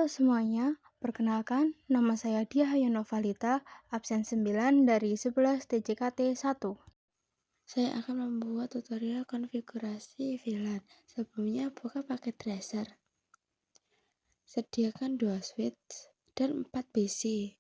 Halo semuanya, perkenalkan nama saya Diah Hayanovalita, absen 9 dari 11 TJKT 1. Saya akan membuat tutorial konfigurasi VLAN. Sebelumnya buka paket tracer. Sediakan 2 switch dan 4 PC.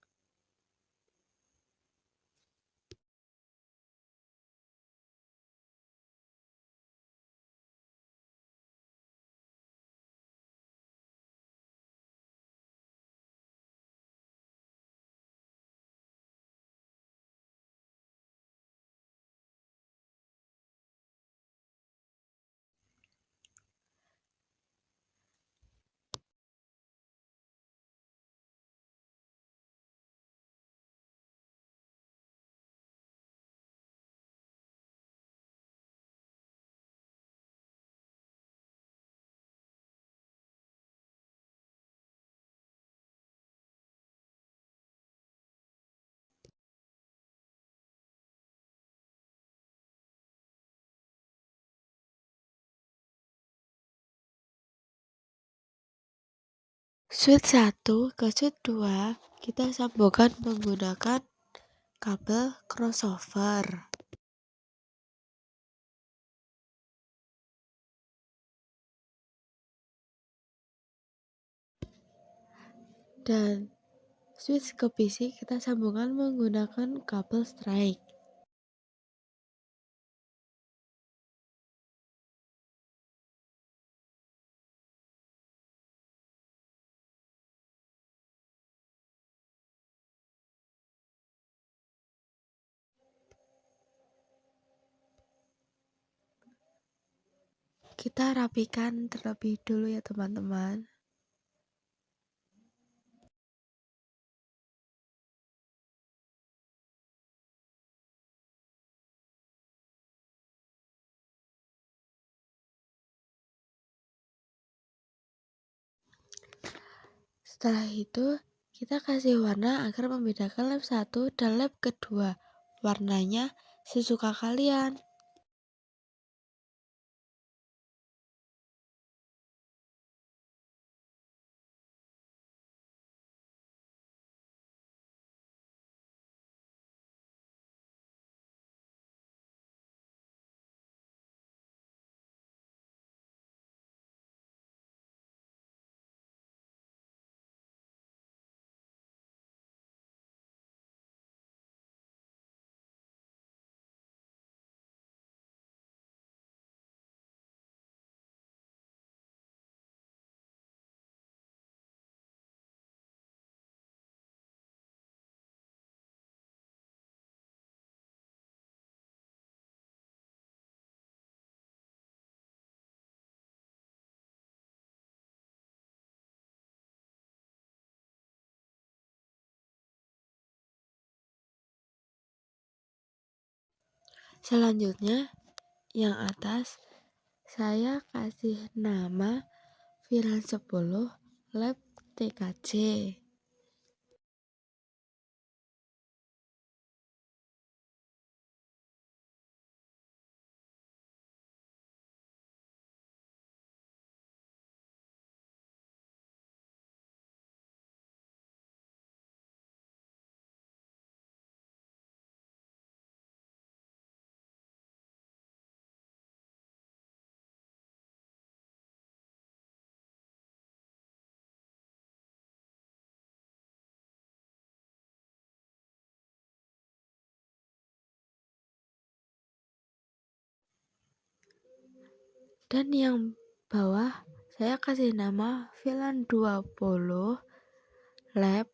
Switch 1 ke switch 2 kita sambungkan menggunakan kabel crossover. Dan switch ke PC kita sambungkan menggunakan kabel strike. Kita rapikan terlebih dulu ya teman-teman. Setelah itu, kita kasih warna agar membedakan lab 1 dan lab kedua. Warnanya sesuka kalian. Selanjutnya, yang atas saya kasih nama VLAN 10 lab TKC. Dan yang bawah saya kasih nama VLAN 20 lab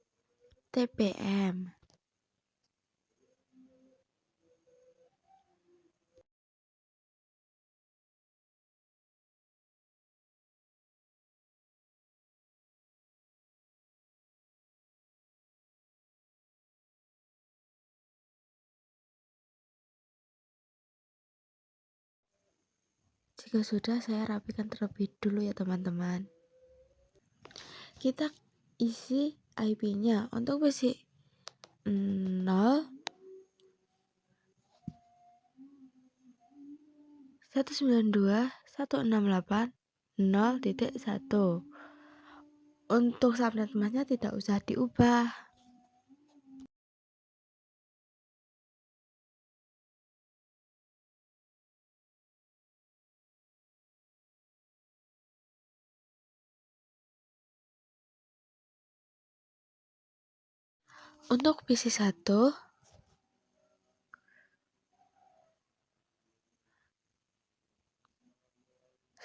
TPM. Jika sudah, saya rapikan terlebih dulu ya teman-teman. Kita isi IP-nya untuk PC 0 192.168.0.1. Untuk subnet masnya tidak usah diubah. Untuk PC 1,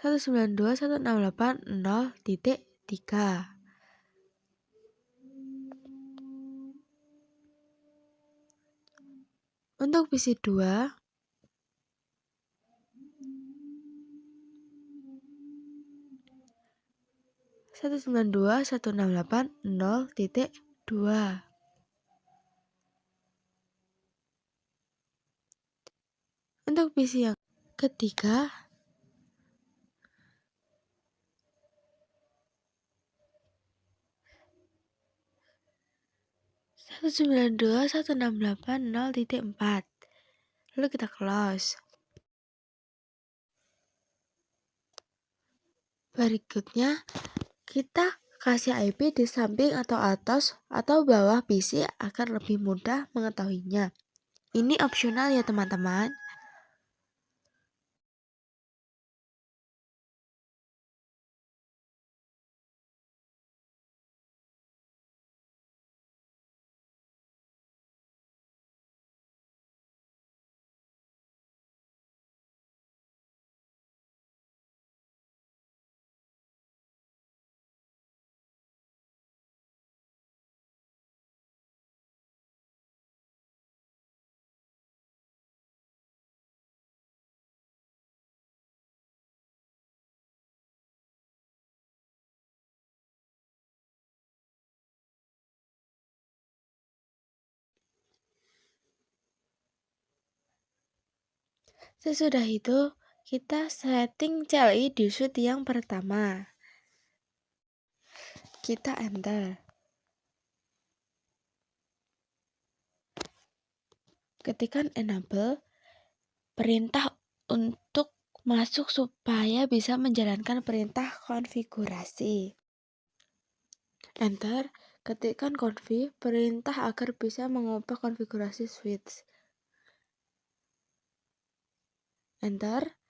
192.168.0.3. Untuk PC 2, 192.168.0.2. Untuk PC yang ketiga, 192.168.0.4. Lalu kita close. Berikutnya, kita kasih IP di samping atau atas atau bawah PC agar lebih mudah mengetahuinya. Ini opsional ya teman-teman. Sesudah itu, kita setting CLI di suite yang pertama. Kita enter. Ketikkan enable, perintah untuk masuk supaya bisa menjalankan perintah konfigurasi. Enter, ketikkan config, perintah agar bisa mengubah konfigurasi switch. Enter,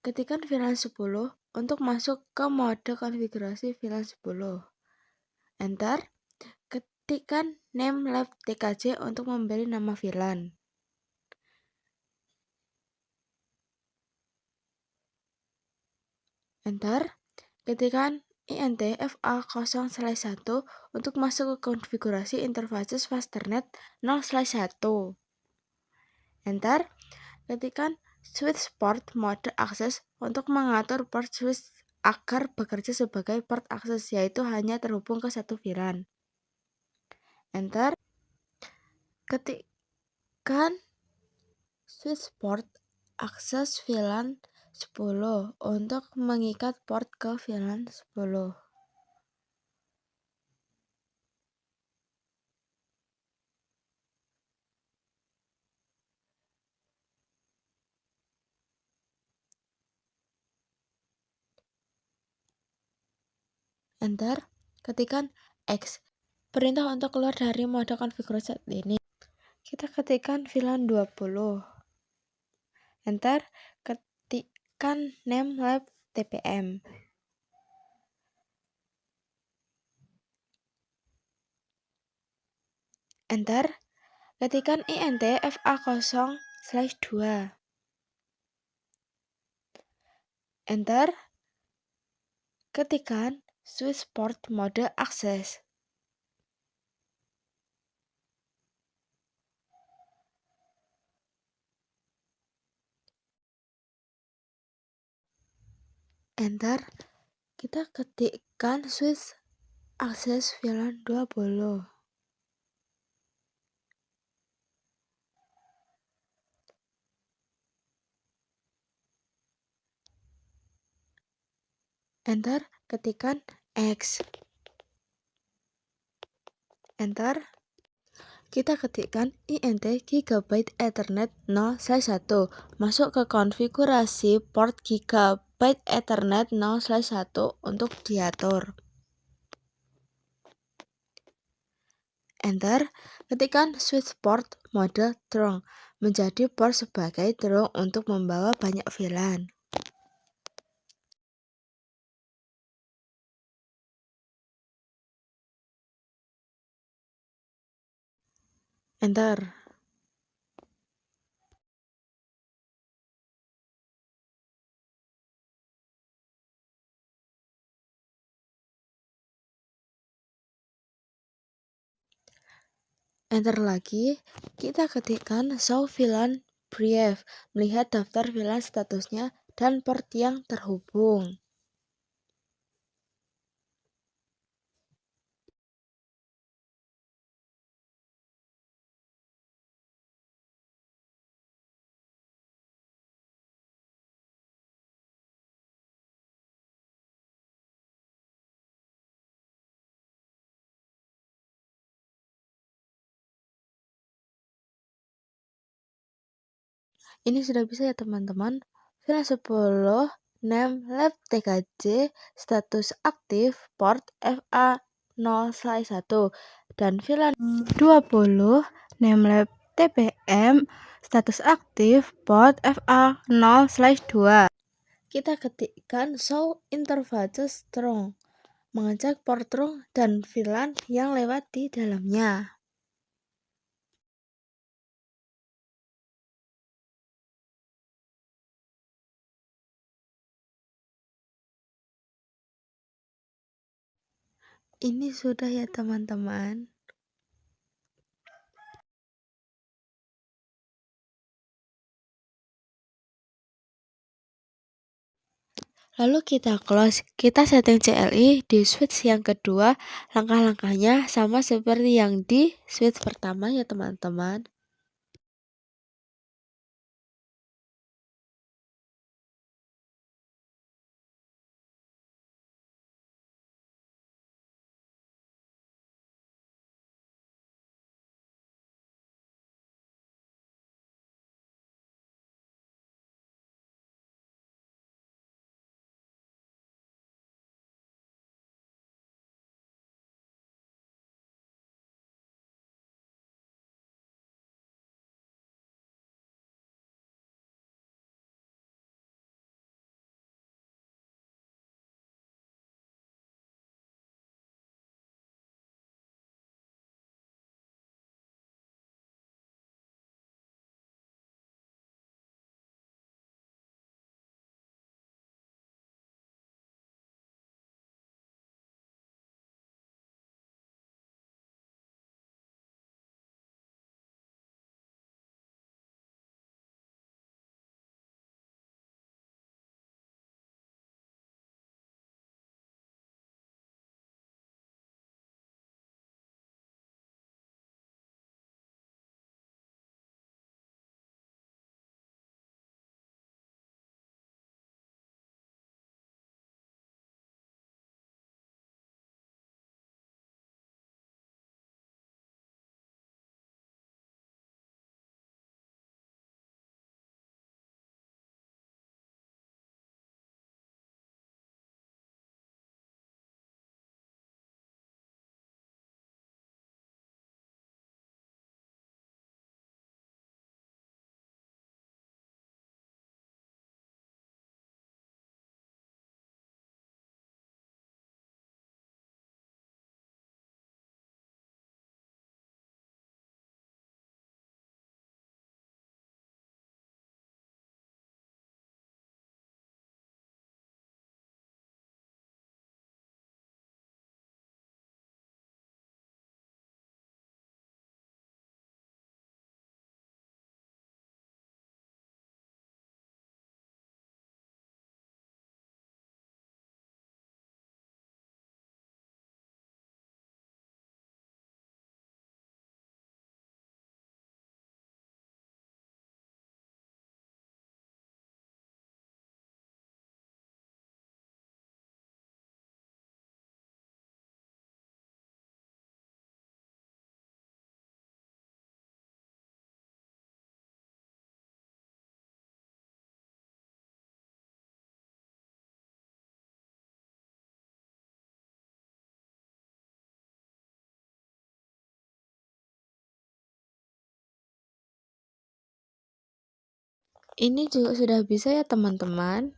ketikkan VLAN 10 untuk masuk ke mode konfigurasi VLAN 10. Enter, ketikkan name lab tkj untuk memberi nama VLAN. Enter, ketikkan int fa0/1 untuk masuk ke konfigurasi interface fasternet 0/1. Enter, ketikkan switch port mode akses untuk mengatur port switch agar bekerja sebagai port akses, yaitu hanya terhubung ke satu VLAN. Enter, ketikkan switch port akses VLAN 10 untuk mengikat port ke VLAN 10. Enter, ketikkan X, perintah untuk keluar dari mode konfigurasi saat ini. Kita ketikkan VLAN 20. Enter, ketikkan name lab tpm. Enter, ketikkan int fa0/2. Enter, ketikkan switch port mode akses. Enter, kita ketikkan switch akses VLAN 20. Enter, ketikkan X. Enter, kita ketikkan int gigabyte ethernet 0/1, masuk ke konfigurasi port gigabyte ethernet 0/1 untuk diatur. Enter, ketikkan switch port mode drone, menjadi port sebagai drone untuk membawa banyak VLAN. Enter. Enter lagi, kita ketikkan show VLAN brief, melihat daftar VLAN statusnya dan port yang terhubung. Ini sudah bisa ya teman-teman. VLAN 10 name lab TKJ status aktif port FA0/1 dan VLAN 20 namelab TPM status aktif port FA0/2. kita ketikkan show interfaces strong, mengecek port strong dan VLAN yang lewat di dalamnya. Ini sudah ya teman-teman. Lalu kita close, kita setting CLI di switch yang kedua. Langkah-langkahnya sama seperti yang di switch pertama ya teman-teman. Ini juga sudah bisa ya teman-teman.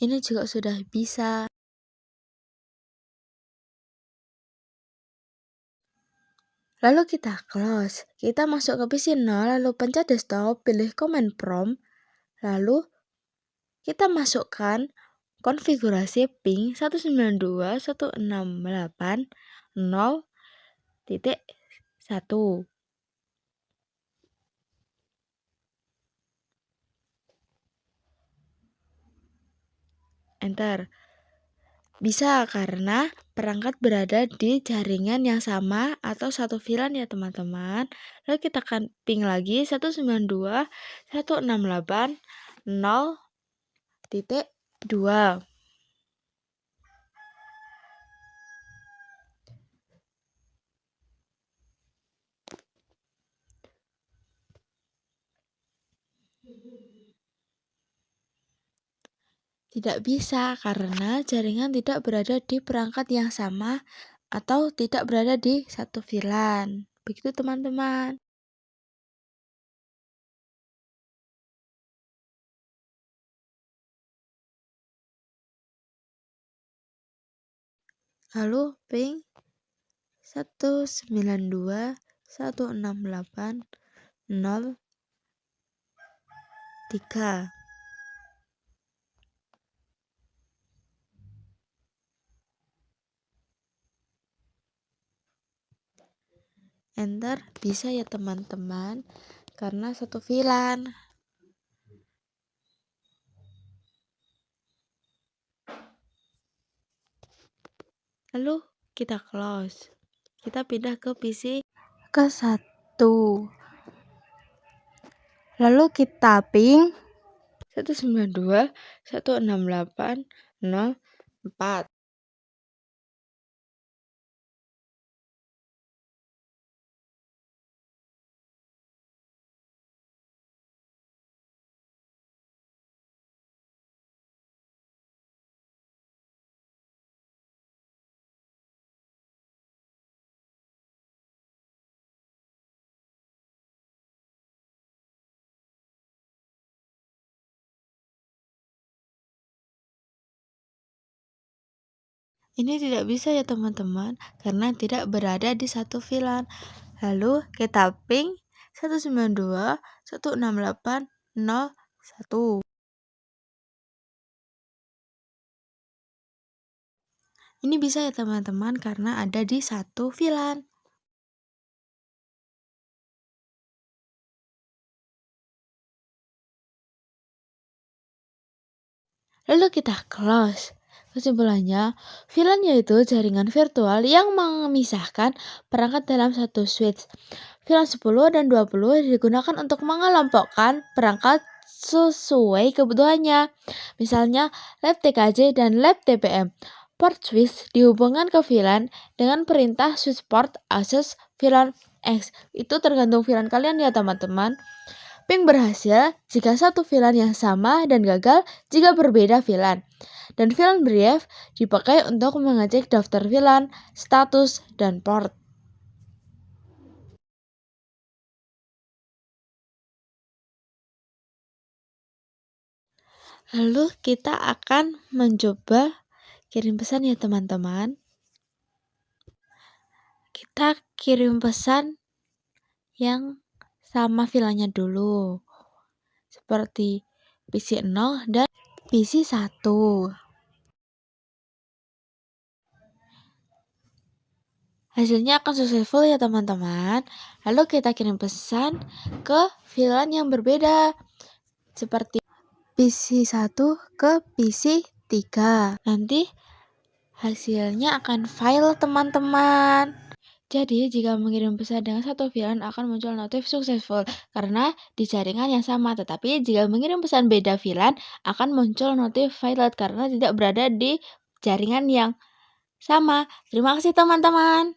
Ini juga sudah bisa. Lalu kita close. Kita masuk ke PC 0, lalu pencet desktop, pilih command prompt, lalu kita masukkan konfigurasi ping 192.168.0.1. Enter. Bisa karena perangkat berada di jaringan yang sama atau satu VLAN ya teman-teman. Lalu kita akan ping lagi 192.168.0.2. Tidak bisa karena jaringan tidak berada di perangkat yang sama atau tidak berada di satu VLAN. Begitu teman-teman. Lalu ping 192.168.0.3. Enter. Bisa ya teman-teman karena satu VLAN. Lalu kita close. Kita pindah ke PC ke 1. Lalu kita ping 192.168.0.4. Ini tidak bisa ya teman-teman karena tidak berada di satu VLAN. Lalu kita ping 192.168.0.1. Ini bisa ya teman-teman karena ada di satu VLAN. Lalu kita close. Kesimpulannya, VLAN yaitu jaringan virtual yang memisahkan perangkat dalam satu switch. VLAN 10 dan 20 digunakan untuk mengelompokkan perangkat sesuai kebutuhannya. Misalnya, lab TKJ dan lab TPM. Port switch dihubungkan ke VLAN dengan perintah switch port access VLAN X. Itu tergantung VLAN kalian ya teman-teman. Ping berhasil jika satu VLAN yang sama dan gagal jika berbeda VLAN. Dan VLAN brief dipakai untuk mengecek daftar VLAN, status, dan port. Lalu kita akan mencoba kirim pesan ya teman-teman. Kita kirim pesan yang sama VLAN-nya dulu. Seperti PC 0 dan PC 1. Hasilnya akan successful ya teman-teman. Lalu kita kirim pesan ke VLAN yang berbeda. Seperti PC 1 ke PC 3. Nanti hasilnya akan file teman-teman. Jadi jika mengirim pesan dengan satu VLAN akan muncul notif successful karena di jaringan yang sama. Tetapi jika mengirim pesan beda VLAN akan muncul notif failed karena tidak berada di jaringan yang sama. Terima kasih teman-teman.